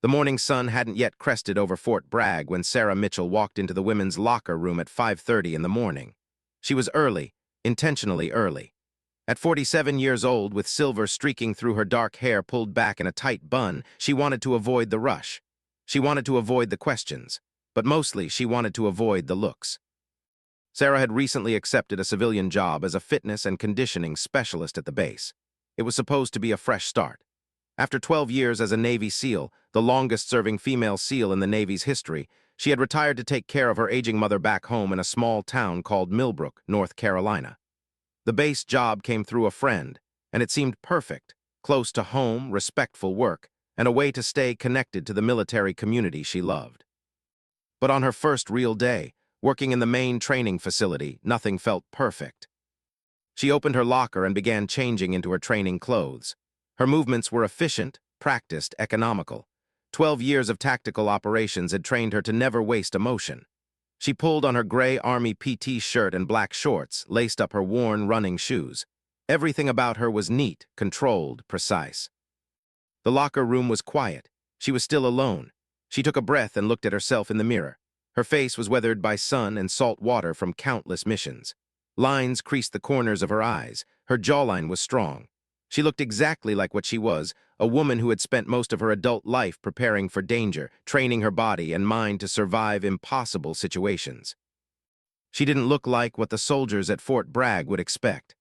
The morning sun hadn't yet crested over Fort Bragg when Sarah Mitchell walked into the women's locker room at 5:30 in the morning. She was early, intentionally early. At 47 years old, with silver streaking through her dark hair pulled back in a tight bun, she wanted to avoid the rush. She wanted to avoid the questions, but mostly she wanted to avoid the looks. Sarah had recently accepted a civilian job as a fitness and conditioning specialist at the base. It was supposed to be a fresh start. After 12 years as a Navy SEAL, the longest-serving female SEAL in the Navy's history, she had retired to take care of her aging mother back home in a small town called Millbrook, North Carolina. The base job came through a friend, and it seemed perfect, close to home, respectful work, and a way to stay connected to the military community she loved. But on her first real day, working in the main training facility, nothing felt perfect. She opened her locker and began changing into her training clothes. Her movements were efficient, practiced, economical. 12 years of tactical operations had trained her to never waste emotion. She pulled on her gray Army PT shirt and black shorts, laced up her worn running shoes. Everything about her was neat, controlled, precise. The locker room was quiet. She was still alone. She took a breath and looked at herself in the mirror. Her face was weathered by sun and salt water from countless missions. Lines creased the corners of her eyes. Her jawline was strong. She looked exactly like what she was, a woman who had spent most of her adult life preparing for danger, training her body and mind to survive impossible situations. She didn't look like what the soldiers at Fort Bragg would expect.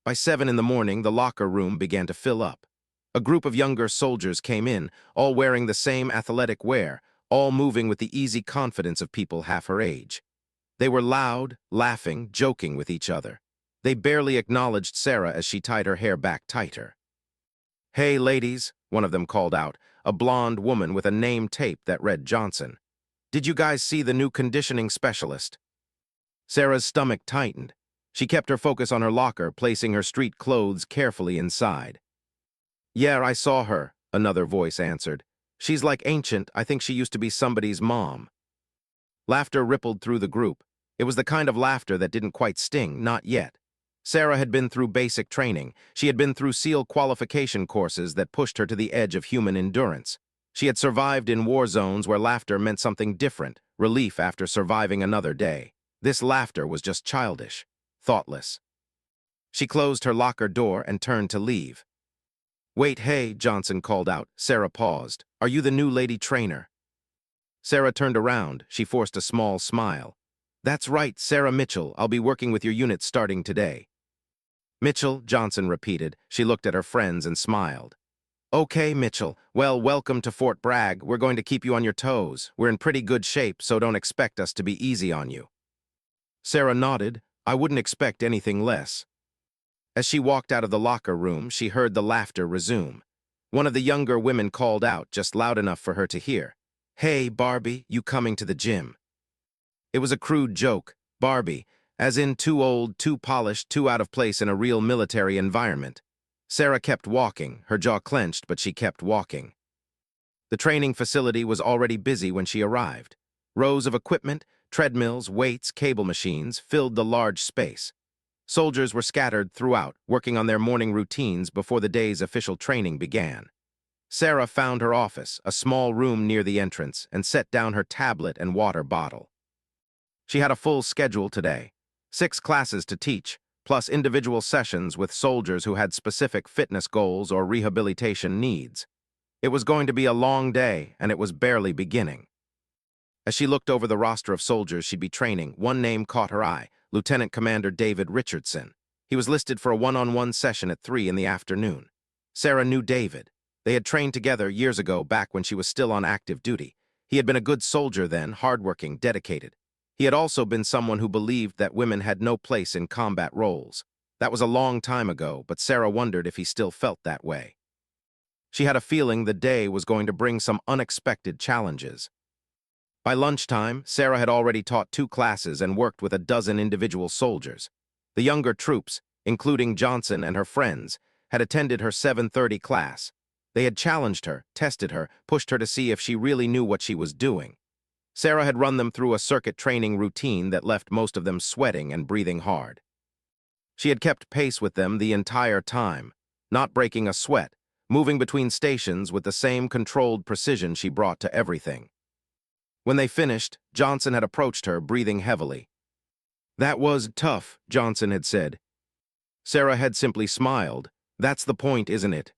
By 7 in the morning, the locker room began to fill up. A group of younger soldiers came in, all wearing the same athletic wear, all moving with the easy confidence of people half her age. They were loud, laughing, joking with each other. They barely acknowledged Sarah as she tied her hair back tighter. "Hey, ladies," one of them called out, a blonde woman with a name tape that read Johnson. "Did you guys see the new conditioning specialist?" Sarah's stomach tightened. She kept her focus on her locker, placing her street clothes carefully inside. "Yeah, I saw her," another voice answered. "She's like ancient. I think she used to be somebody's mom." Laughter rippled through the group. It was the kind of laughter that didn't quite sting, not yet. Sarah had been through basic training. She had been through SEAL qualification courses that pushed her to the edge of human endurance. She had survived in war zones where laughter meant something different, relief after surviving another day. This laughter was just childish, thoughtless. She closed her locker door and turned to leave. "Wait, hey," Johnson called out. Sarah paused. "Are you the new lady trainer?" Sarah turned around. She forced a small smile. "That's right, Sarah Mitchell. I'll be working with your unit starting today." "Mitchell," Johnson repeated. She looked at her friends and smiled. "Okay, Mitchell. Well, welcome to Fort Bragg. We're going to keep you on your toes. We're in pretty good shape, so don't expect us to be easy on you." Sarah nodded. "I wouldn't expect anything less." As she walked out of the locker room, she heard the laughter resume. One of the younger women called out, just loud enough for her to hear. "Hey, Barbie, you coming to the gym?" It was a crude joke, Barbie, as in too old, too polished, too out of place in a real military environment. Sarah kept walking, her jaw clenched, but she kept walking. The training facility was already busy when she arrived. Rows of equipment, treadmills, weights, cable machines filled the large space. Soldiers were scattered throughout, working on their morning routines before the day's official training began. Sarah found her office, a small room near the entrance, and set down her tablet and water bottle. She had a full schedule today. 6 classes to teach, plus individual sessions with soldiers who had specific fitness goals or rehabilitation needs. It was going to be a long day, and it was barely beginning. As she looked over the roster of soldiers she'd be training, one name caught her eye, Lieutenant Commander David Richardson. He was listed for a one-on-one session at 3 in the afternoon. Sarah knew David. They had trained together years ago, back when she was still on active duty. He had been a good soldier then, hardworking, dedicated. He had also been someone who believed that women had no place in combat roles. That was a long time ago, but Sarah wondered if he still felt that way. She had a feeling the day was going to bring some unexpected challenges. By lunchtime, Sarah had already taught 2 classes and worked with a dozen individual soldiers. The younger troops, including Johnson and her friends, had attended her 7:30 class. They had challenged her, tested her, pushed her to see if she really knew what she was doing. Sarah had run them through a circuit training routine that left most of them sweating and breathing hard. She had kept pace with them the entire time, not breaking a sweat, moving between stations with the same controlled precision she brought to everything. When they finished, Johnson had approached her, breathing heavily. "That was tough," Johnson had said. Sarah had simply smiled. "That's the point, isn't it?"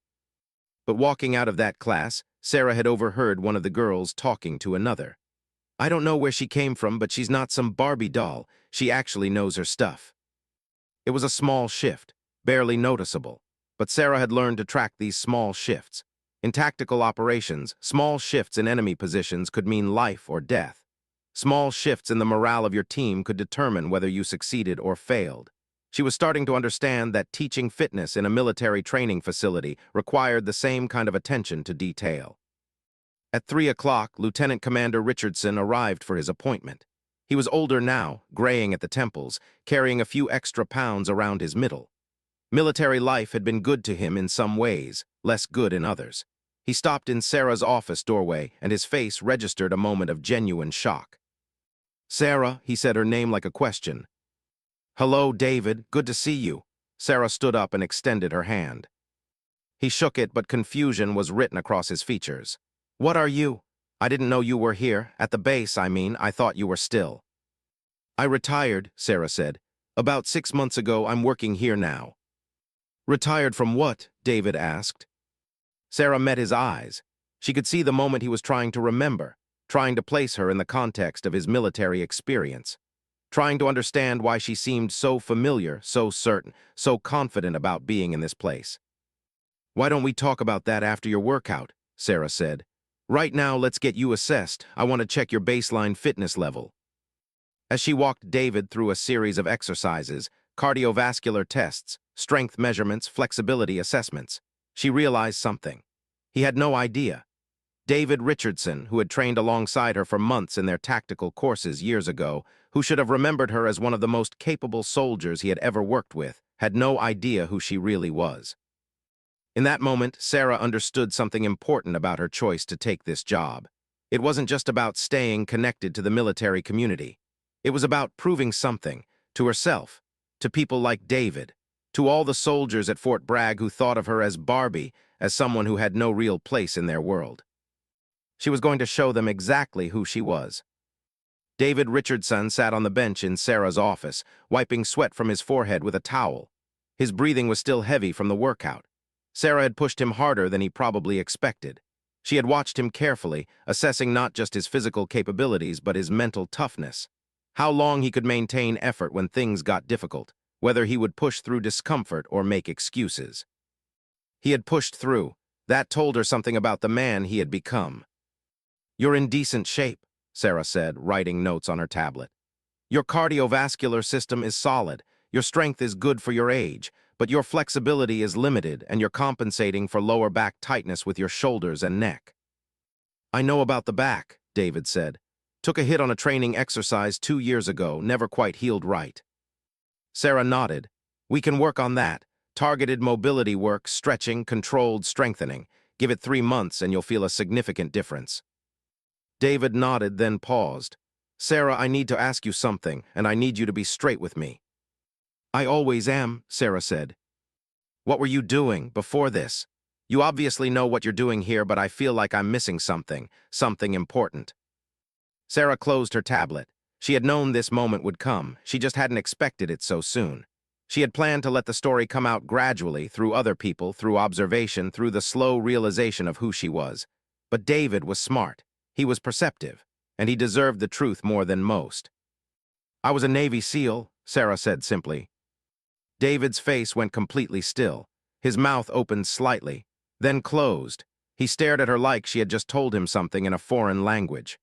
But walking out of that class, Sarah had overheard one of the girls talking to another. "I don't know where she came from, but she's not some Barbie doll. She actually knows her stuff." It was a small shift, barely noticeable, but Sarah had learned to track these small shifts. In tactical operations, small shifts in enemy positions could mean life or death. Small shifts in the morale of your team could determine whether you succeeded or failed. She was starting to understand that teaching fitness in a military training facility required the same kind of attention to detail. At 3 o'clock, Lieutenant Commander Richardson arrived for his appointment. He was older now, graying at the temples, carrying a few extra pounds around his middle. Military life had been good to him in some ways, less good in others. He stopped in Sarah's office doorway, and his face registered a moment of genuine shock. "Sarah," he said, her name like a question. "Hello, David. Good to see you." Sarah stood up and extended her hand. He shook it, but confusion was written across his features. "What are you? I didn't know you were here. At the base, I mean. I thought you were still." "I retired," Sarah said. "About 6 months ago. I'm working here now." "Retired from what?" David asked. Sarah met his eyes. She could see the moment he was trying to remember, trying to place her in the context of his military experience, trying to understand why she seemed so familiar, so certain, so confident about being in this place. "Why don't we talk about that after your workout?" Sarah said. "Right now, let's get you assessed. I want to check your baseline fitness level." As she walked David through a series of exercises, cardiovascular tests, strength measurements, flexibility assessments, she realized something. He had no idea. David Richardson, who had trained alongside her for months in their tactical courses years ago, who should have remembered her as one of the most capable soldiers he had ever worked with, had no idea who she really was. In that moment, Sarah understood something important about her choice to take this job. It wasn't just about staying connected to the military community. It was about proving something, to herself, to people like David, to all the soldiers at Fort Bragg who thought of her as Barbie, as someone who had no real place in their world. She was going to show them exactly who she was. David Richardson sat on the bench in Sarah's office, wiping sweat from his forehead with a towel. His breathing was still heavy from the workout. Sarah had pushed him harder than he probably expected. She had watched him carefully, assessing not just his physical capabilities but his mental toughness. How long he could maintain effort when things got difficult, whether he would push through discomfort or make excuses. He had pushed through. That told her something about the man he had become. "You're in decent shape," Sarah said, writing notes on her tablet. "Your cardiovascular system is solid, your strength is good for your age, but your flexibility is limited and you're compensating for lower back tightness with your shoulders and neck." "I know about the back," David said. "Took a hit on a training exercise 2 years ago, never quite healed right." Sarah nodded. "We can work on that. Targeted mobility work, stretching, controlled strengthening. Give it 3 months and you'll feel a significant difference." David nodded, then paused. "Sarah, I need to ask you something, and I need you to be straight with me." "I always am," Sarah said. "What were you doing before this? You obviously know what you're doing here, but I feel like I'm missing something important." Sarah closed her tablet. She had known this moment would come. She just hadn't expected it so soon. She had planned to let the story come out gradually, through other people, through observation, through the slow realization of who she was. But David was smart. He was perceptive, and he deserved the truth more than most. "I was a Navy SEAL," Sarah said simply. David's face went completely still. His mouth opened slightly, then closed. He stared at her like she had just told him something in a foreign language.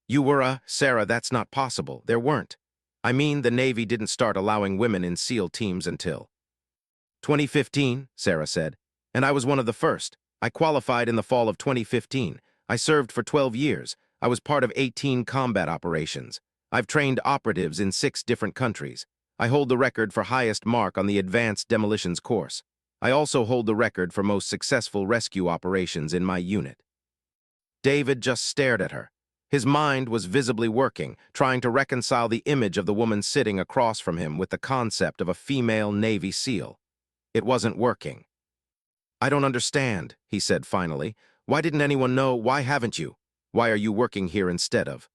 "You were a—" "Sarah, that's not possible. There weren't. I mean, the Navy didn't start allowing women in SEAL teams until 2015, Sarah said, and I was one of the first. I qualified in the fall of 2015. I served for 12 years. I was part of 18 combat operations. I've trained operatives in 6 different countries. I hold the record for highest mark on the Advanced Demolitions course. I also hold the record for most successful rescue operations in my unit." David just stared at her. His mind was visibly working, trying to reconcile the image of the woman sitting across from him with the concept of a female Navy SEAL. It wasn't working. I don't understand, he said finally. Why didn't anyone know? Why haven't you? Why are you working here instead of?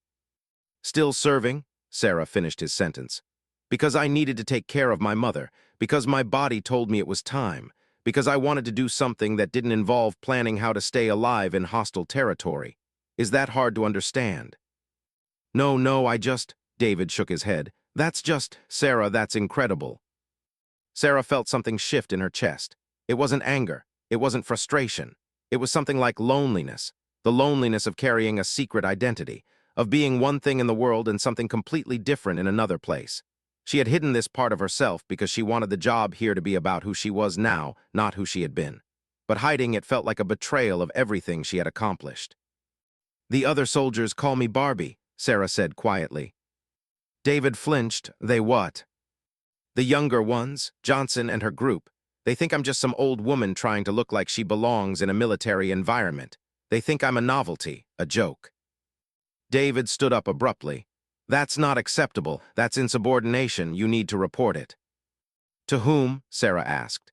Still serving? Sarah finished his sentence. Because I needed to take care of my mother, because my body told me it was time, because I wanted to do something that didn't involve planning how to stay alive in hostile territory. Is that hard to understand? No, David shook his head. Sarah, that's incredible. Sarah felt something shift in her chest. It wasn't anger. It wasn't frustration. It was something like loneliness. The loneliness of carrying a secret identity, of being one thing in the world and something completely different in another place. She had hidden this part of herself because she wanted the job here to be about who she was now, not who she had been. But hiding it felt like a betrayal of everything she had accomplished. The other soldiers call me Barbie, Sarah said quietly. David flinched. They what? The younger ones, Johnson and her group. They think I'm just some old woman trying to look like she belongs in a military environment. They think I'm a novelty, a joke. David stood up abruptly. That's not acceptable. That's insubordination. You need to report it. To whom? Sarah asked.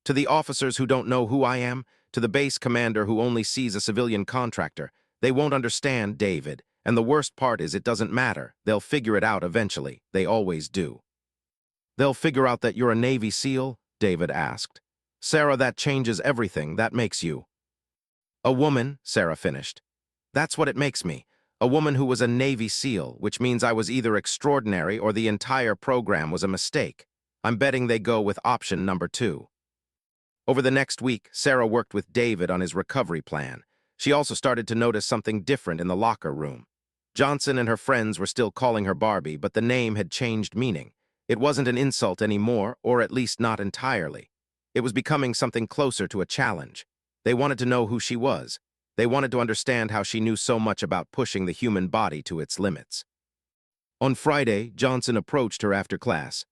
To the officers who don't know who I am, to the base commander who only sees a civilian contractor. They won't understand, David. And the worst part is it doesn't matter. They'll figure it out eventually. They always do. They'll figure out that you're a Navy SEAL? David asked. Sarah, that changes everything. That makes you. A woman, Sarah finished. That's what it makes me. A woman who was a Navy SEAL, which means I was either extraordinary or the entire program was a mistake. I'm betting they go with option number 2. Over the next week, Sarah worked with David on his recovery plan. She also started to notice something different in the locker room. Johnson and her friends were still calling her Barbie, but the name had changed meaning. It wasn't an insult anymore, or at least not entirely. It was becoming something closer to a challenge. They wanted to know who she was. They wanted to understand how she knew so much about pushing the human body to its limits. On Friday, Johnson approached her after class.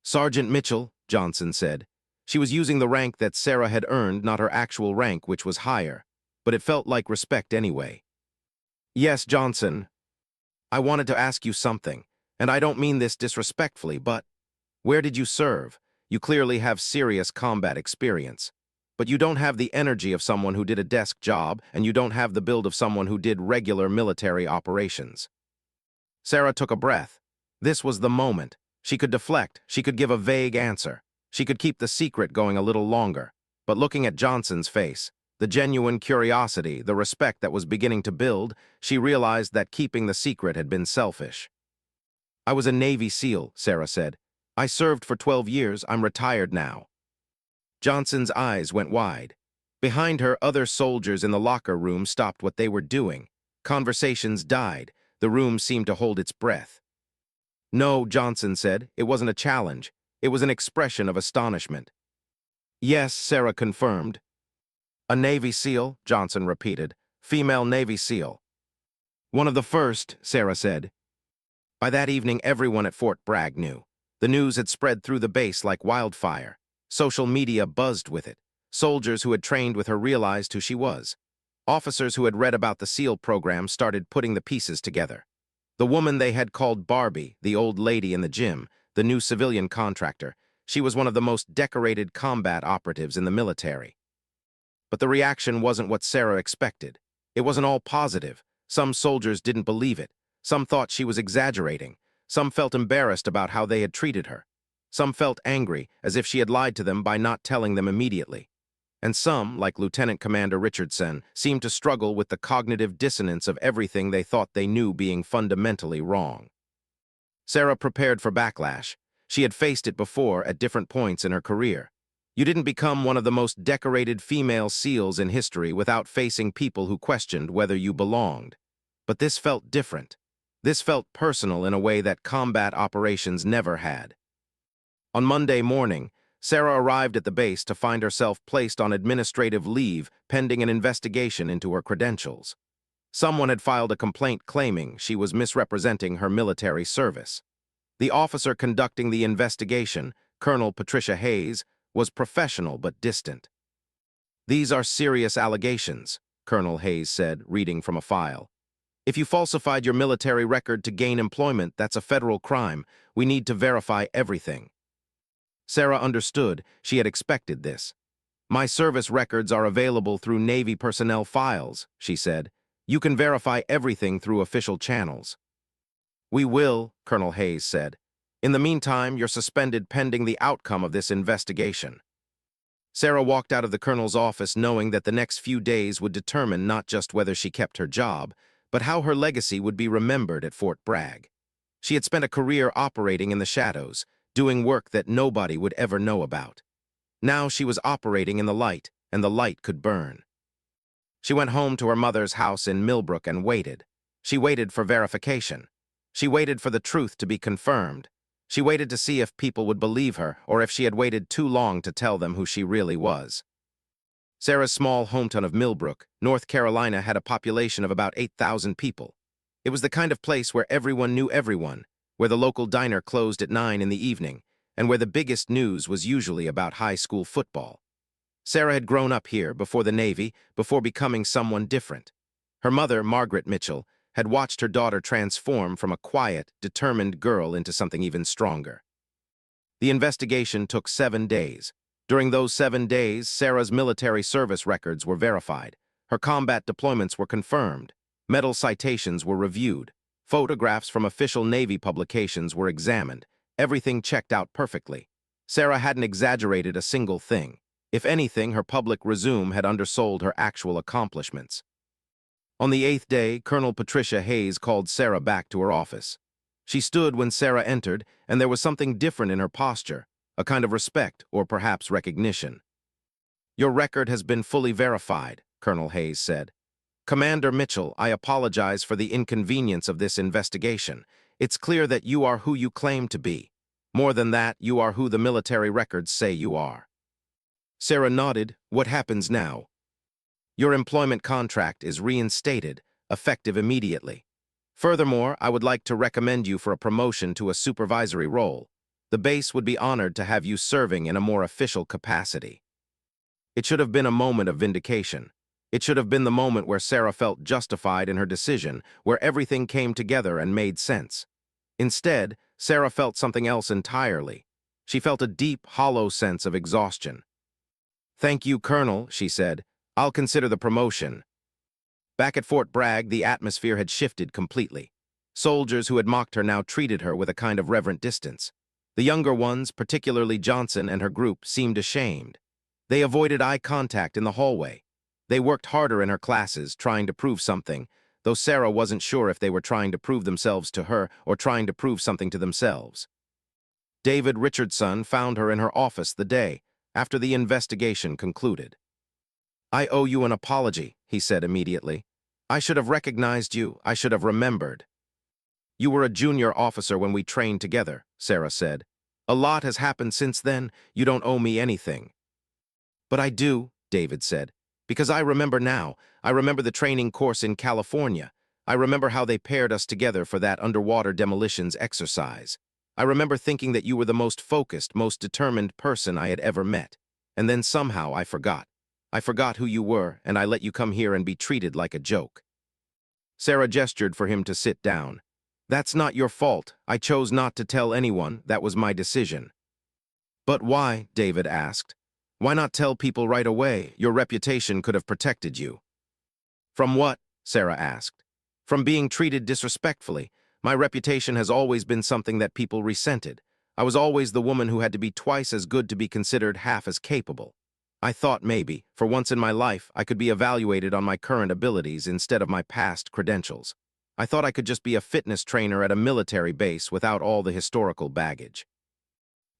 Sergeant Mitchell, Johnson said. She was using the rank that Sarah had earned, not her actual rank, which was higher. But it felt like respect anyway. Yes, Johnson. I wanted to ask you something, and I don't mean this disrespectfully, but where did you serve? You clearly have serious combat experience. But you don't have the energy of someone who did a desk job, and you don't have the build of someone who did regular military operations. Sarah took a breath. This was the moment. She could deflect, she could give a vague answer. She could keep the secret going a little longer. But looking at Johnson's face, the genuine curiosity, the respect that was beginning to build, she realized that keeping the secret had been selfish. I was a Navy SEAL, Sarah said. I served for 12 years, I'm retired now. Johnson's eyes went wide. Behind her, other soldiers in the locker room stopped what they were doing. Conversations died. The room seemed to hold its breath. No, Johnson said, it wasn't a challenge. It was an expression of astonishment. Yes, Sarah confirmed. A Navy SEAL, Johnson repeated. Female Navy SEAL. One of the first, Sarah said. By that evening, everyone at Fort Bragg knew. The news had spread through the base like wildfire. Social media buzzed with it. Soldiers who had trained with her realized who she was. Officers who had read about the SEAL program started putting the pieces together. The woman they had called Barbie, the old lady in the gym, the new civilian contractor, she was one of the most decorated combat operatives in the military. But the reaction wasn't what Sarah expected. It wasn't all positive. Some soldiers didn't believe it. Some thought she was exaggerating. Some felt embarrassed about how they had treated her. Some felt angry, as if she had lied to them by not telling them immediately. And some, like Lieutenant Commander Richardson, seemed to struggle with the cognitive dissonance of everything they thought they knew being fundamentally wrong. Sarah prepared for backlash. She had faced it before at different points in her career. You didn't become one of the most decorated female SEALs in history without facing people who questioned whether you belonged. But this felt different. This felt personal in a way that combat operations never had. On Monday morning, Sarah arrived at the base to find herself placed on administrative leave pending an investigation into her credentials. Someone had filed a complaint claiming she was misrepresenting her military service. The officer conducting the investigation, Colonel Patricia Hayes, was professional but distant. These are serious allegations, Colonel Hayes said, reading from a file. If you falsified your military record to gain employment, that's a federal crime. We need to verify everything. Sarah understood. She had expected this. My service records are available through Navy personnel files, she said. You can verify everything through official channels. We will, Colonel Hayes said. In the meantime, you're suspended pending the outcome of this investigation. Sarah walked out of the colonel's office knowing that the next few days would determine not just whether she kept her job, but how her legacy would be remembered at Fort Bragg. She had spent a career operating in the shadows, doing work that nobody would ever know about. Now she was operating in the light, and the light could burn. She went home to her mother's house in Millbrook and waited. She waited for verification. She waited for the truth to be confirmed. She waited to see if people would believe her or if she had waited too long to tell them who she really was. Sarah's small hometown of Millbrook, North Carolina, had a population of about 8,000 people. It was the kind of place where everyone knew everyone, where the local diner closed at 9 in the evening, and where the biggest news was usually about high school football. Sarah had grown up here before the Navy, before becoming someone different. Her mother, Margaret Mitchell, had watched her daughter transform from a quiet, determined girl into something even stronger. The investigation took 7 days. During those 7 days, Sarah's military service records were verified. Her combat deployments were confirmed. Medal citations were reviewed. Photographs from official Navy publications were examined. Everything checked out perfectly. Sarah hadn't exaggerated a single thing. If anything, her public resume had undersold her actual accomplishments. On the 8th day, Colonel Patricia Hayes called Sarah back to her office. She stood when Sarah entered, and there was something different in her posture, a kind of respect or perhaps recognition. Your record has been fully verified, Colonel Hayes said. Commander Mitchell, I apologize for the inconvenience of this investigation. It's clear that you are who you claim to be. More than that, you are who the military records say you are. Sarah nodded. What happens now? Your employment contract is reinstated, effective immediately. Furthermore, I would like to recommend you for a promotion to a supervisory role. The base would be honored to have you serving in a more official capacity. It should have been a moment of vindication. It should have been the moment where Sarah felt justified in her decision, where everything came together and made sense. Instead, Sarah felt something else entirely. She felt a deep, hollow sense of exhaustion. Thank you, Colonel, she said. I'll consider the promotion. Back at Fort Bragg, the atmosphere had shifted completely. Soldiers who had mocked her now treated her with a kind of reverent distance. The younger ones, particularly Johnson and her group, seemed ashamed. They avoided eye contact in the hallway. They worked harder in her classes, trying to prove something, though Sarah wasn't sure if they were trying to prove themselves to her or trying to prove something to themselves. David Richardson found her in her office the day after the investigation concluded. I owe you an apology, he said immediately. I should have recognized you. I should have remembered. You were a junior officer when we trained together, Sarah said. A lot has happened since then. You don't owe me anything. But I do, David said, because I remember now. I remember the training course in California. I remember how they paired us together for that underwater demolitions exercise. I remember thinking that you were the most focused, most determined person I had ever met. And then somehow I forgot. I forgot who you were, and I let you come here and be treated like a joke. Sarah gestured for him to sit down. That's not your fault. I chose not to tell anyone. That was my decision. But why? David asked. Why not tell people right away? Your reputation could have protected you. From what? Sarah asked. From being treated disrespectfully. My reputation has always been something that people resented. I was always the woman who had to be twice as good to be considered half as capable. I thought maybe, for once in my life, I could be evaluated on my current abilities instead of my past credentials. I thought I could just be a fitness trainer at a military base without all the historical baggage.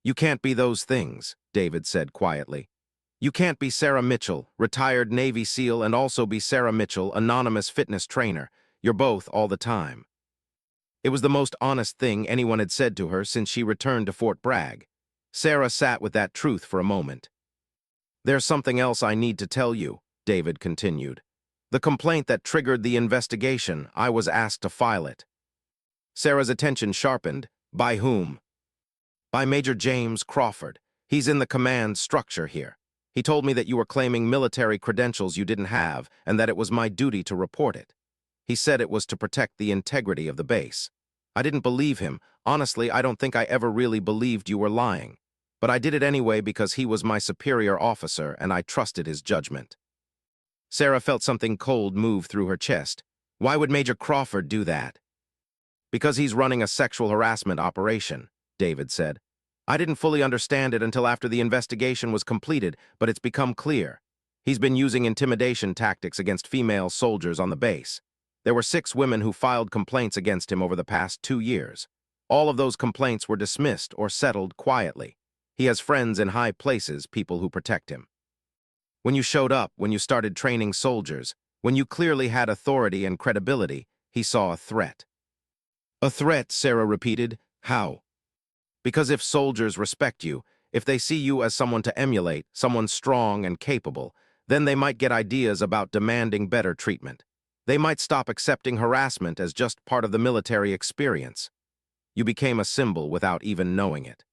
You can't be those things, David said quietly. You can't be Sarah Mitchell, retired Navy SEAL, and also be Sarah Mitchell, anonymous fitness trainer. You're both all the time. It was the most honest thing anyone had said to her since she returned to Fort Bragg. Sarah sat with that truth for a moment. There's something else I need to tell you, David continued. The complaint that triggered the investigation, I was asked to file it. Sarah's attention sharpened. By whom? By Major James Crawford. He's in the command structure here. He told me that you were claiming military credentials you didn't have and that it was my duty to report it. He said it was to protect the integrity of the base. I didn't believe him. Honestly, I don't think I ever really believed you were lying. but I did it anyway because he was my superior officer and I trusted his judgment. Sarah felt something cold move through her chest. Why would Major Crawford do that? Because he's running a sexual harassment operation, David said. I didn't fully understand it until after the investigation was completed, but it's become clear. He's been using intimidation tactics against female soldiers on the base. There were 6 women who filed complaints against him over the past 2 years. All of those complaints were dismissed or settled quietly. He has friends in high places, people who protect him. When you showed up, when you started training soldiers, when you clearly had authority and credibility, he saw a threat. A threat, Sarah repeated. How? Because if soldiers respect you, if they see you as someone to emulate, someone strong and capable, then they might get ideas about demanding better treatment. They might stop accepting harassment as just part of the military experience. You became a symbol without even knowing it.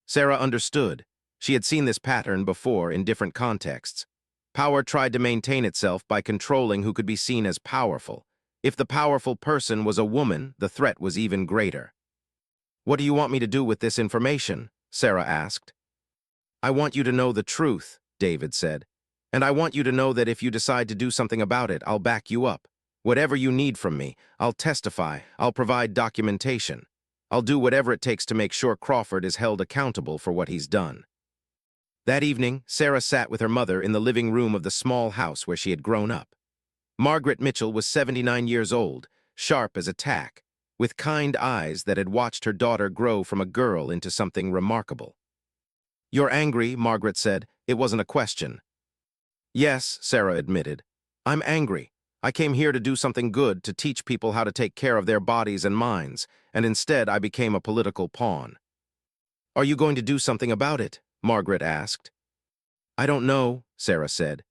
Sarah understood. She had seen this pattern before in different contexts. Power tried to maintain itself by controlling who could be seen as powerful. If the powerful person was a woman, the threat was even greater. What do you want me to do with this information? Sarah asked. I want you to know the truth, David said. And I want you to know that if you decide to do something about it, I'll back you up. Whatever you need from me, I'll testify, I'll provide documentation. I'll do whatever it takes to make sure Crawford is held accountable for what he's done. That evening, Sarah sat with her mother in the living room of the small house where she had grown up. Margaret Mitchell was 79 years old, sharp as a tack, with kind eyes that had watched her daughter grow from a girl into something remarkable. You're angry, Margaret said. It wasn't a question. Yes, Sarah admitted. I'm angry. I came here to do something good, to teach people how to take care of their bodies and minds, and instead I became a political pawn. Are you going to do something about it? Margaret asked. I don't know, Sarah said.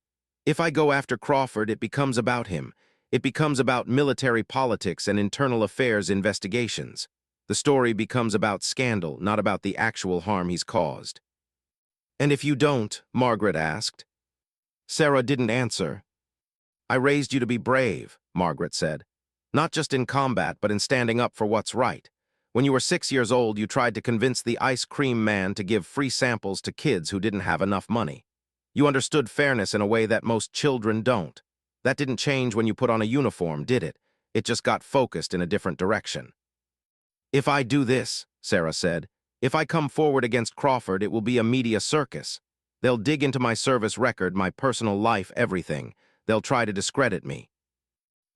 If I go after Crawford, it becomes about him. It becomes about military politics and internal affairs investigations. The story becomes about scandal, not about the actual harm he's caused. And if you don't? Margaret asked. Sarah didn't answer. I raised you to be brave, Margaret said. Not just in combat, but in standing up for what's right. When you were 6 years old, you tried to convince the ice cream man to give free samples to kids who didn't have enough money. You understood fairness in a way that most children don't. That didn't change when you put on a uniform, did it? It just got focused in a different direction. If I do this, Sarah said, if I come forward against Crawford, it will be a media circus. They'll dig into my service record, my personal life, everything. They'll try to discredit me.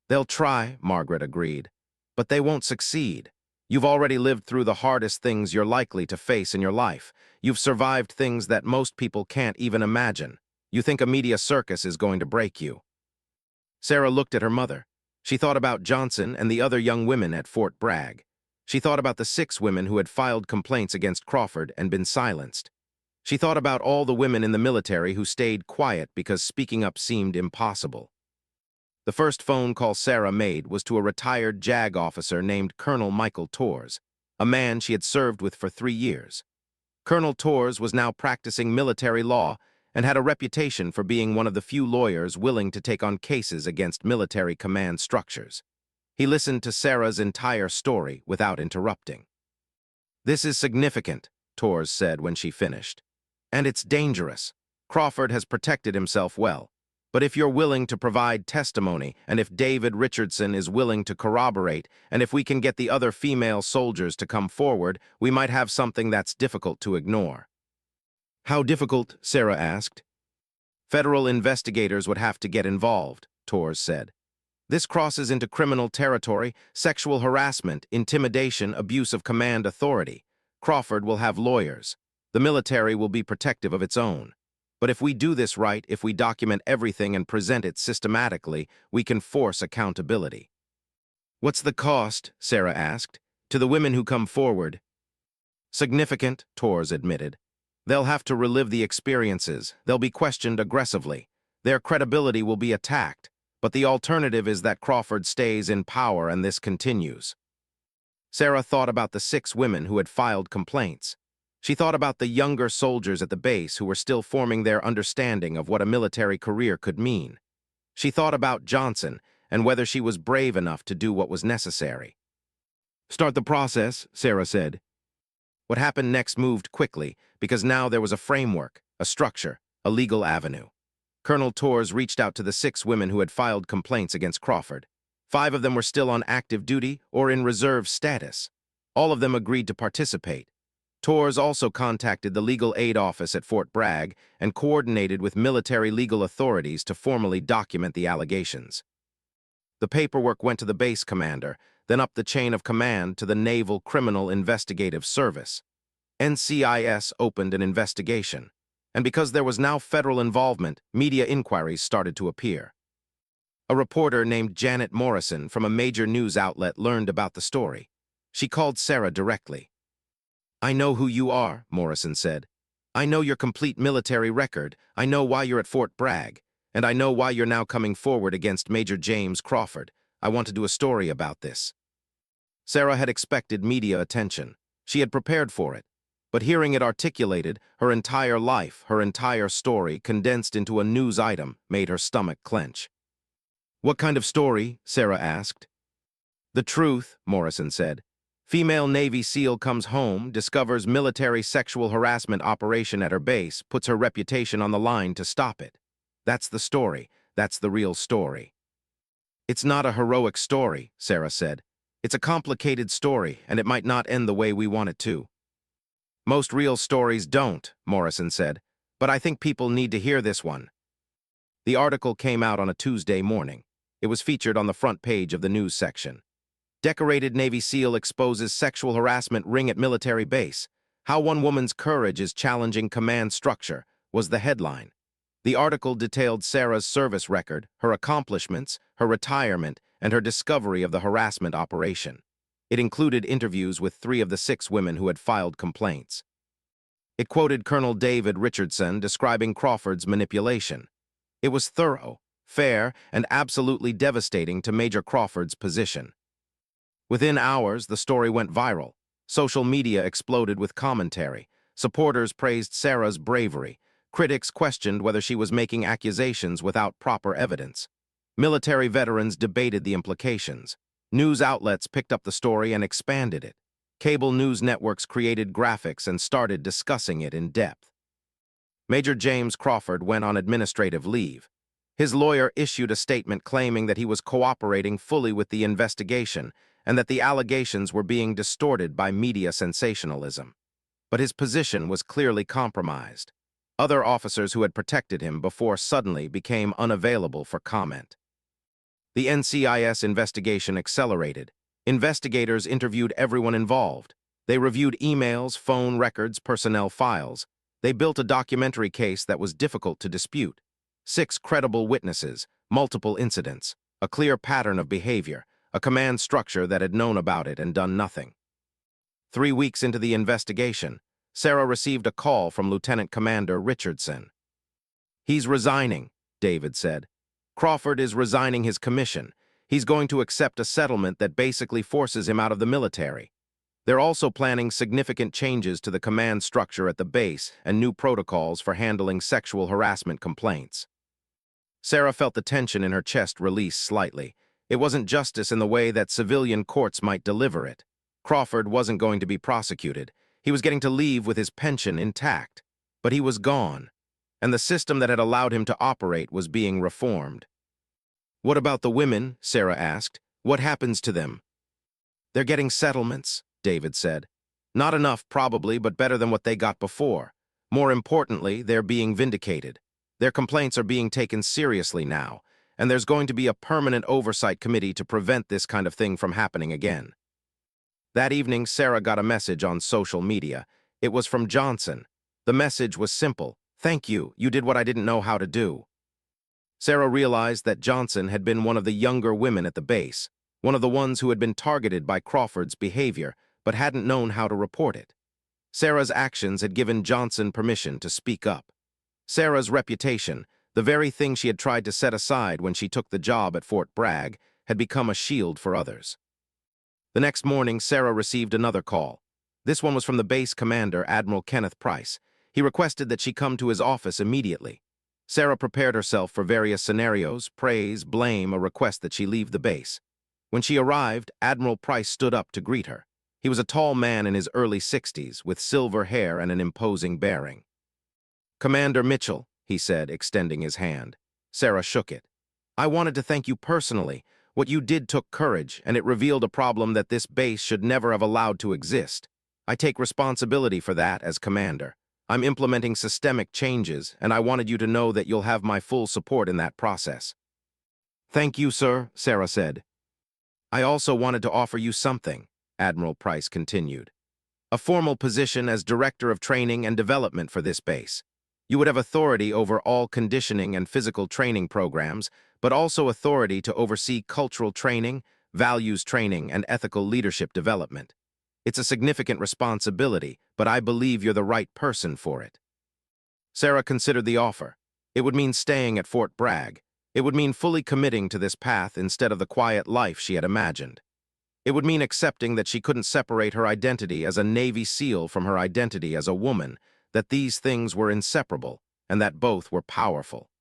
They'll try, Margaret agreed, but they won't succeed. You've already lived through the hardest things you're likely to face in your life. You've survived things that most people can't even imagine. You think a media circus is going to break you. Sarah looked at her mother. She thought about Johnson and the other young women at Fort Bragg. She thought about the 6 women who had filed complaints against Crawford and been silenced. She thought about all the women in the military who stayed quiet because speaking up seemed impossible. The first phone call Sarah made was to a retired JAG officer named Colonel Michael Torres, a man she had served with for 3 years. Colonel Torres was now practicing military law and had a reputation for being one of the few lawyers willing to take on cases against military command structures. He listened to Sarah's entire story without interrupting. This is significant, Torres said when she finished. And it's dangerous. Crawford has protected himself well. But if you're willing to provide testimony, and if David Richardson is willing to corroborate, and if we can get the other female soldiers to come forward, we might have something that's difficult to ignore. How difficult? Sarah asked. Federal investigators would have to get involved, Torres said. This crosses into criminal territory, sexual harassment, intimidation, abuse of command authority. Crawford will have lawyers. The military will be protective of its own. But if we do this right, if we document everything and present it systematically, we can force accountability. What's the cost? Sarah asked. To the women who come forward. Significant, Torres admitted. They'll have to relive the experiences. They'll be questioned aggressively. Their credibility will be attacked. But the alternative is that Crawford stays in power and this continues. Sarah thought about the 6 women who had filed complaints. She thought about the younger soldiers at the base who were still forming their understanding of what a military career could mean. She thought about Johnson and whether she was brave enough to do what was necessary. Start the process, Sarah said. What happened next moved quickly, because now there was a framework, a structure, a legal avenue. Colonel Torres reached out to the 6 women who had filed complaints against Crawford. 5 of them were still on active duty or in reserve status. All of them agreed to participate. Torres also contacted the legal aid office at Fort Bragg and coordinated with military legal authorities to formally document the allegations. The paperwork went to the base commander, then up the chain of command to the Naval Criminal Investigative Service. NCIS opened an investigation, and because there was now federal involvement, media inquiries started to appear. A reporter named Janet Morrison from a major news outlet learned about the story. She called Sarah directly. "I know who you are," Morrison said. "I know your complete military record, I know why you're at Fort Bragg, and I know why you're now coming forward against Major James Crawford. I want to do a story about this." Sarah had expected media attention. She had prepared for it. But hearing it articulated, her entire life, her entire story, condensed into a news item, made her stomach clench. "What kind of story?" Sarah asked. "The truth," Morrison said. "Female Navy SEAL comes home, discovers military sexual harassment operation at her base, puts her reputation on the line to stop it. That's the story. That's the real story." "It's not a heroic story," Sarah said. "It's a complicated story, and it might not end the way we want it to." "Most real stories don't," Morrison said, "but I think people need to hear this one." The article came out on a Tuesday morning. It was featured on the front page of the news section. "Decorated Navy SEAL exposes sexual harassment ring at military base. How one woman's courage is challenging command structure," was the headline. The article detailed Sarah's service record, her accomplishments, her retirement, and her discovery of the harassment operation. It included interviews with 3 of the 6 women who had filed complaints. It quoted Colonel David Richardson describing Crawford's manipulation. It was thorough, fair, and absolutely devastating to Major Crawford's position. Within hours, the story went viral. Social media exploded with commentary. Supporters praised Sarah's bravery. Critics questioned whether she was making accusations without proper evidence. Military veterans debated the implications. News outlets picked up the story and expanded it. Cable news networks created graphics and started discussing it in depth. Major James Crawford went on administrative leave. His lawyer issued a statement claiming that he was cooperating fully with the investigation and that the allegations were being distorted by media sensationalism. But his position was clearly compromised. Other officers who had protected him before suddenly became unavailable for comment. The NCIS investigation accelerated. Investigators interviewed everyone involved. They reviewed emails, phone records, personnel files. They built a documentary case that was difficult to dispute. 6 credible witnesses, multiple incidents, a clear pattern of behavior, a command structure that had known about it and done nothing. 3 weeks into the investigation, Sarah received a call from Lieutenant Commander Richardson. "He's resigning," David said. "Crawford is resigning his commission. He's going to accept a settlement that basically forces him out of the military. They're also planning significant changes to the command structure at the base and new protocols for handling sexual harassment complaints." Sarah felt the tension in her chest release slightly. It wasn't justice in the way that civilian courts might deliver it. Crawford wasn't going to be prosecuted. He was getting to leave with his pension intact. But he was gone, and the system that had allowed him to operate was being reformed. "What about the women?" Sarah asked. "What happens to them?" "They're getting settlements," David said. "Not enough, probably, but better than what they got before. More importantly, they're being vindicated. Their complaints are being taken seriously now, and there's going to be a permanent oversight committee to prevent this kind of thing from happening again." That evening, Sarah got a message on social media. It was from Johnson. The message was simple. "Thank you. You did what I didn't know how to do." Sarah realized that Johnson had been one of the younger women at the base, one of the ones who had been targeted by Crawford's behavior, but hadn't known how to report it. Sarah's actions had given Johnson permission to speak up. Sarah's reputation, the very thing she had tried to set aside when she took the job at Fort Bragg, had become a shield for others. The next morning, Sarah received another call. This one was from the base commander, Admiral Kenneth Price. He requested that she come to his office immediately. Sarah prepared herself for various scenarios, praise, blame, a request that she leave the base. When she arrived, Admiral Price stood up to greet her. He was a tall man in his early 60s, with silver hair and an imposing bearing. "Commander Mitchell," he said, extending his hand. Sarah shook it. "I wanted to thank you personally. What you did took courage, and it revealed a problem that this base should never have allowed to exist. I take responsibility for that as commander. I'm implementing systemic changes, and I wanted you to know that you'll have my full support in that process." "Thank you, sir," Sarah said. "I also wanted to offer you something," Admiral Price continued. "A formal position as Director of Training and Development for this base. You would have authority over all conditioning and physical training programs, but also authority to oversee cultural training, values training, and ethical leadership development. It's a significant responsibility, but I believe you're the right person for it." Sarah considered the offer. It would mean staying at Fort Bragg. It would mean fully committing to this path instead of the quiet life she had imagined. It would mean accepting that she couldn't separate her identity as a Navy SEAL from her identity as a woman, that these things were inseparable, and that both were powerful.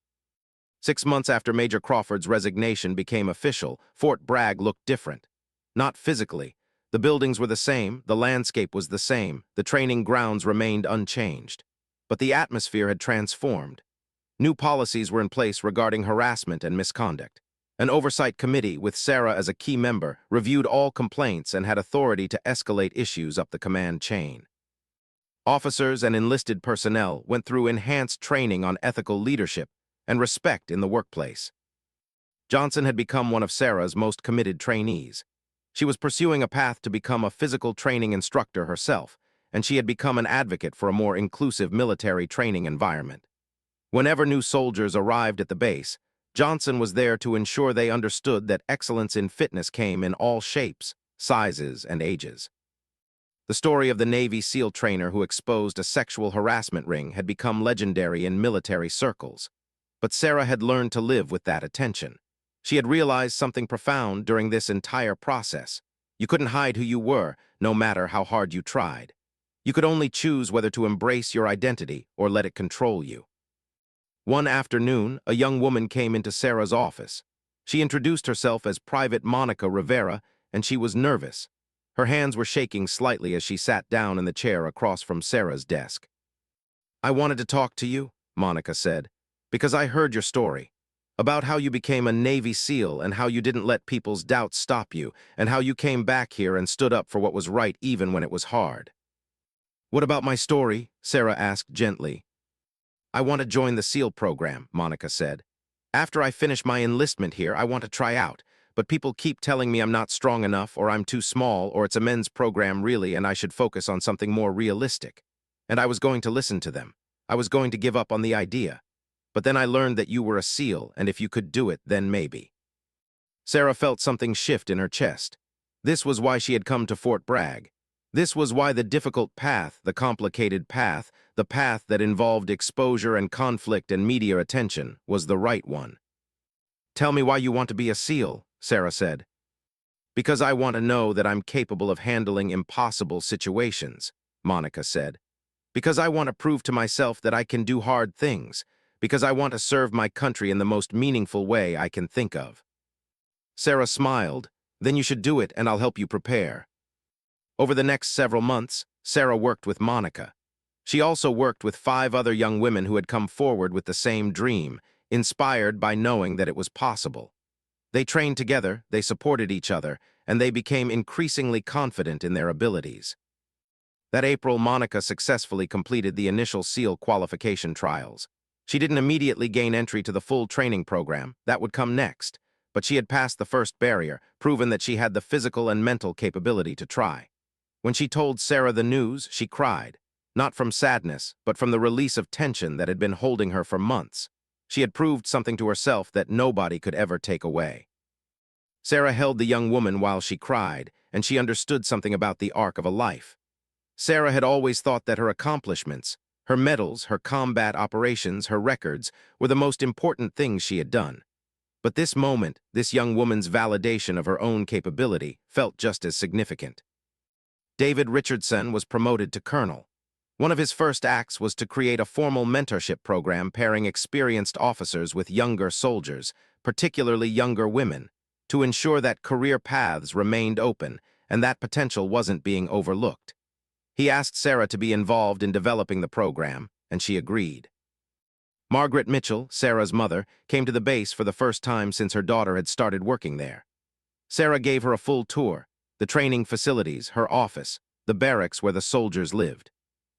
6 months after Major Crawford's resignation became official, Fort Bragg looked different. Not physically. The buildings were the same, the landscape was the same, the training grounds remained unchanged. But the atmosphere had transformed. New policies were in place regarding harassment and misconduct. An oversight committee, with Sarah as a key member, reviewed all complaints and had authority to escalate issues up the command chain. Officers and enlisted personnel went through enhanced training on ethical leadership and respect in the workplace. Johnson had become one of Sarah's most committed trainees. She was pursuing a path to become a physical training instructor herself, and she had become an advocate for a more inclusive military training environment. Whenever new soldiers arrived at the base, Johnson was there to ensure they understood that excellence in fitness came in all shapes, sizes, and ages. The story of the Navy SEAL trainer who exposed a sexual harassment ring had become legendary in military circles. But Sarah had learned to live with that attention. She had realized something profound during this entire process. You couldn't hide who you were, no matter how hard you tried. You could only choose whether to embrace your identity or let it control you. One afternoon, a young woman came into Sarah's office. She introduced herself as Private Monica Rivera, and she was nervous. Her hands were shaking slightly as she sat down in the chair across from Sarah's desk. "I wanted to talk to you," Monica said, "because I heard your story. About how you became a Navy SEAL and how you didn't let people's doubts stop you, and how you came back here and stood up for what was right even when it was hard." "What about my story?" Sarah asked gently. "I want to join the SEAL program," Monica said. "After I finish my enlistment here, I want to try out, but people keep telling me I'm not strong enough, or I'm too small, or it's a men's program really, and I should focus on something more realistic. And I was going to listen to them. I was going to give up on the idea. But then I learned that you were a SEAL, and if you could do it, then maybe." Sarah felt something shift in her chest. This was why she had come to Fort Bragg. This was why the difficult path, the complicated path, the path that involved exposure and conflict and media attention, was the right one. "Tell me why you want to be a SEAL," Sarah said. "Because I want to know that I'm capable of handling impossible situations," Monica said. "Because I want to prove to myself that I can do hard things. Because I want to serve my country in the most meaningful way I can think of." Sarah smiled. "Then you should do it, and I'll help you prepare." Over the next several months, Sarah worked with Monica. She also worked with 5 other young women who had come forward with the same dream, inspired by knowing that it was possible. They trained together, they supported each other, and they became increasingly confident in their abilities. That April, Monica successfully completed the initial SEAL qualification trials. She didn't immediately gain entry to the full training program. That would come next. But she had passed the first barrier, proven that she had the physical and mental capability to try. When she told Sarah the news, she cried. Not from sadness, but from the release of tension that had been holding her for months. She had proved something to herself that nobody could ever take away. Sarah held the young woman while she cried, and she understood something about the arc of a life. Sarah had always thought that her accomplishments, her medals, her combat operations, her records, were the most important things she had done. But this moment, this young woman's validation of her own capability, felt just as significant. David Richardson was promoted to colonel. One of his first acts was to create a formal mentorship program pairing experienced officers with younger soldiers, particularly younger women, to ensure that career paths remained open and that potential wasn't being overlooked. He asked Sarah to be involved in developing the program, and she agreed. Margaret Mitchell, Sarah's mother, came to the base for the first time since her daughter had started working there. Sarah gave her a full tour, the training facilities, her office, the barracks where the soldiers lived.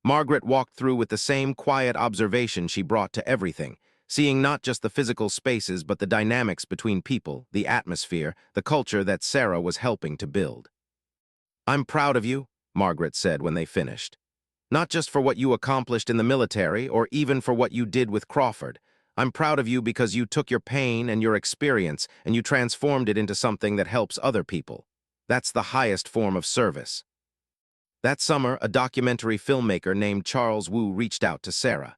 Margaret walked through with the same quiet observation she brought to everything, seeing not just the physical spaces but the dynamics between people, the atmosphere, the culture that Sarah was helping to build. "I'm proud of you," Margaret said when they finished. "Not just for what you accomplished in the military or even for what you did with Crawford. I'm proud of you because you took your pain and your experience and you transformed it into something that helps other people. That's the highest form of service." That summer, a documentary filmmaker named Charles Wu reached out to Sarah.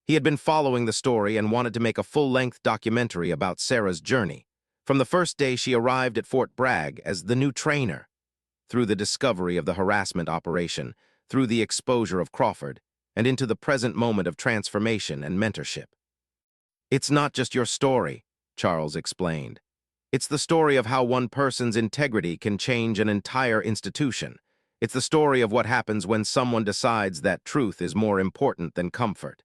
He had been following the story and wanted to make a full-length documentary about Sarah's journey, from the first day she arrived at Fort Bragg as the new trainer, through the discovery of the harassment operation, through the exposure of Crawford, and into the present moment of transformation and mentorship. "It's not just your story," Charles explained. "It's the story of how one person's integrity can change an entire institution. It's the story of what happens when someone decides that truth is more important than comfort."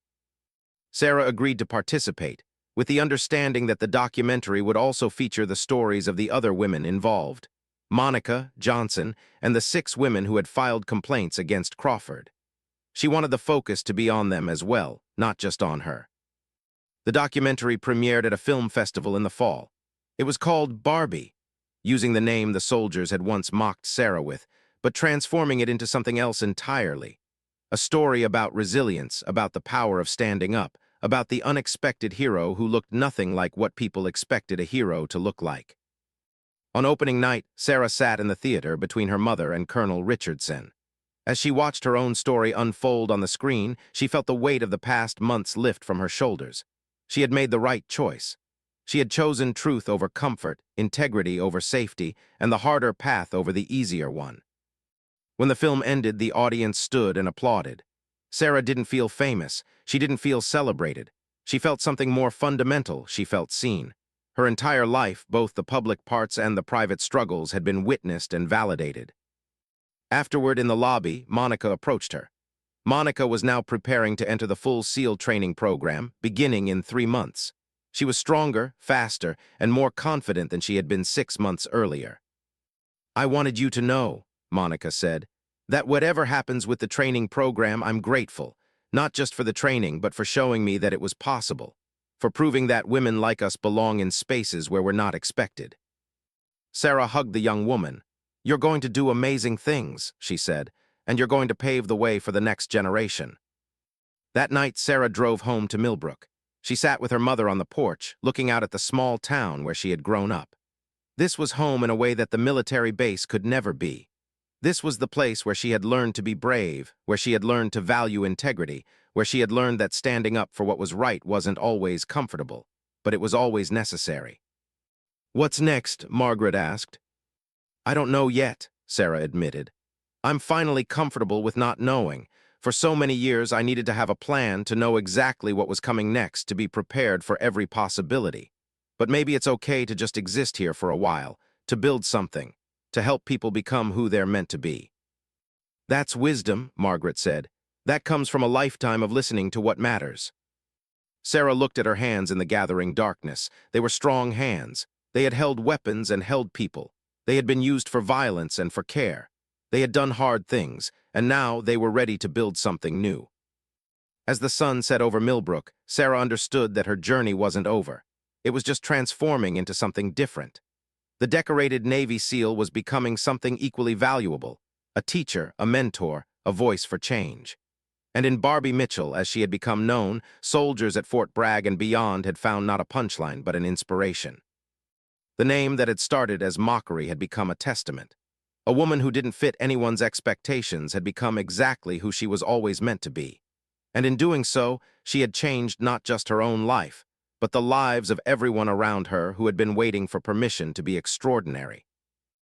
Sarah agreed to participate, with the understanding that the documentary would also feature the stories of the other women involved: Monica, Johnson, and the 6 women who had filed complaints against Crawford. She wanted the focus to be on them as well, not just on her. The documentary premiered at a film festival in the fall. It was called Barbie, using the name the soldiers had once mocked Sarah with, but transforming it into something else entirely. A story about resilience, about the power of standing up, about the unexpected hero who looked nothing like what people expected a hero to look like. On opening night, Sarah sat in the theater between her mother and Colonel Richardson. As she watched her own story unfold on the screen, she felt the weight of the past months lift from her shoulders. She had made the right choice. She had chosen truth over comfort, integrity over safety, and the harder path over the easier one. When the film ended, the audience stood and applauded. Sarah didn't feel famous. She didn't feel celebrated. She felt something more fundamental. She felt seen. Her entire life, both the public parts and the private struggles, had been witnessed and validated. Afterward, in the lobby, Monica approached her. Monica was now preparing to enter the full SEAL training program, beginning in 3 months. She was stronger, faster, and more confident than she had been 6 months earlier. "I wanted you to know," Monica said, "that whatever happens with the training program, I'm grateful, not just for the training, but for showing me that it was possible, for proving that women like us belong in spaces where we're not expected." Sarah hugged the young woman. "You're going to do amazing things," she said, "and you're going to pave the way for the next generation." That night, Sarah drove home to Millbrook. She sat with her mother on the porch, looking out at the small town where she had grown up. This was home in a way that the military base could never be. This was the place where she had learned to be brave, where she had learned to value integrity, where she had learned that standing up for what was right wasn't always comfortable, but it was always necessary. "What's next?" Margaret asked. "I don't know yet," Sarah admitted. "I'm finally comfortable with not knowing. For so many years, I needed to have a plan, to know exactly what was coming next, to be prepared for every possibility. But maybe it's okay to just exist here for a while, to build something, to help people become who they're meant to be." "That's wisdom," Margaret said. "That comes from a lifetime of listening to what matters." Sarah looked at her hands in the gathering darkness. They were strong hands. They had held weapons and held people. They had been used for violence and for care. They had done hard things, and now they were ready to build something new. As the sun set over Millbrook, Sarah understood that her journey wasn't over. It was just transforming into something different. The decorated Navy SEAL was becoming something equally valuable: a teacher, a mentor, a voice for change. And in Barbie Mitchell, as she had become known, soldiers at Fort Bragg and beyond had found not a punchline but an inspiration. The name that had started as mockery had become a testament. A woman who didn't fit anyone's expectations had become exactly who she was always meant to be. And in doing so, she had changed not just her own life, but the lives of everyone around her who had been waiting for permission to be extraordinary.